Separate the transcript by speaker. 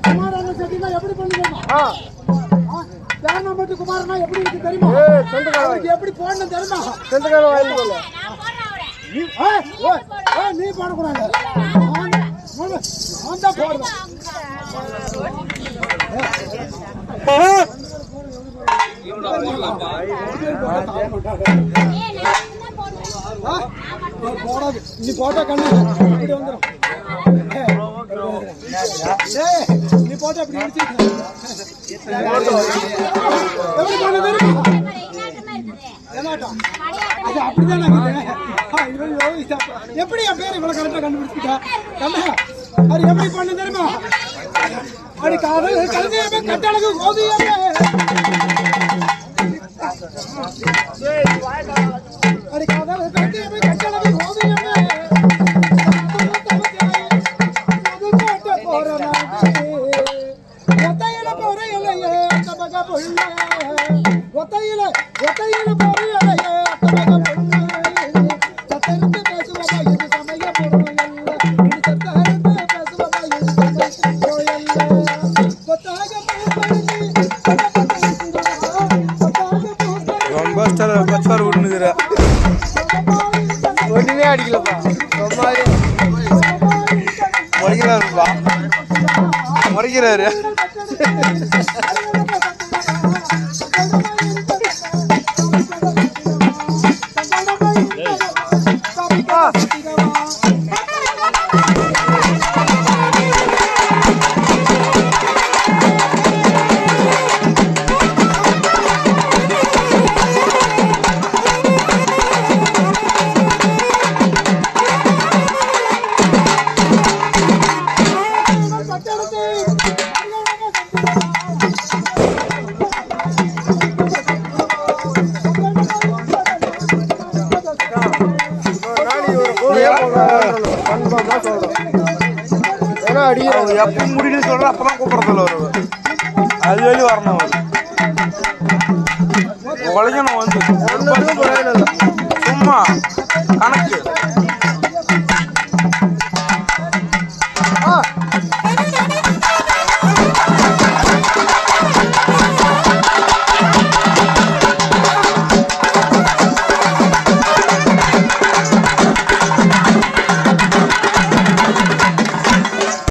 Speaker 1: குமாரண்ண செட்டினா எப்படி பண்ணுவீங்க? தேனாம்பட்டு குமாரண்ணா எப்படி இருக்கு தெரியுமா? அவருக்கு எப்படி போடணும் தெரியுமா?
Speaker 2: செந்தகாலம் வாயில் போல
Speaker 1: நீ போடக்கூடாது. நான் தான் போடுவேன். போடாது. நீ போட்டா கண்ணு இப்படி வந்துடும். நீ போட்டா இப்படி அப்படிதான் எப்படி என் பேர் இவ்வளவு கரெக்டா கண்டுபிடிச்சிட்டா? அது எப்படி பண்ண தெரியுமா? அப்படி காதல் கல்வியமே கட்டழகு ஓவியமே அப்படி காதல் கல்வியமே கட்டழகு ஓவியமே ஒத்தையில போற இலையே அந்த மக பொண்ணு ஒத்தையில போற இலையே அந்த மக பொண்ணு சத்தரித்து பேசுவதா இது சமய பொருள் அல்ல இது சத்தரித்து பேசுவதா இது சமய பொருள் அல்ல கொத்தாக
Speaker 2: ரொம்ப பச்சார் விடுனுதுரா ஒண்ணுமே அடிக்கலப்பா ரொம்ப முறைக்கிறாரு எப்ப முடியுன்னு சொல்ற அப்பதான் கூப்பிடறதுல வருவேன். அது வழி வரணும் உழைக்கணும் வந்து சும்மா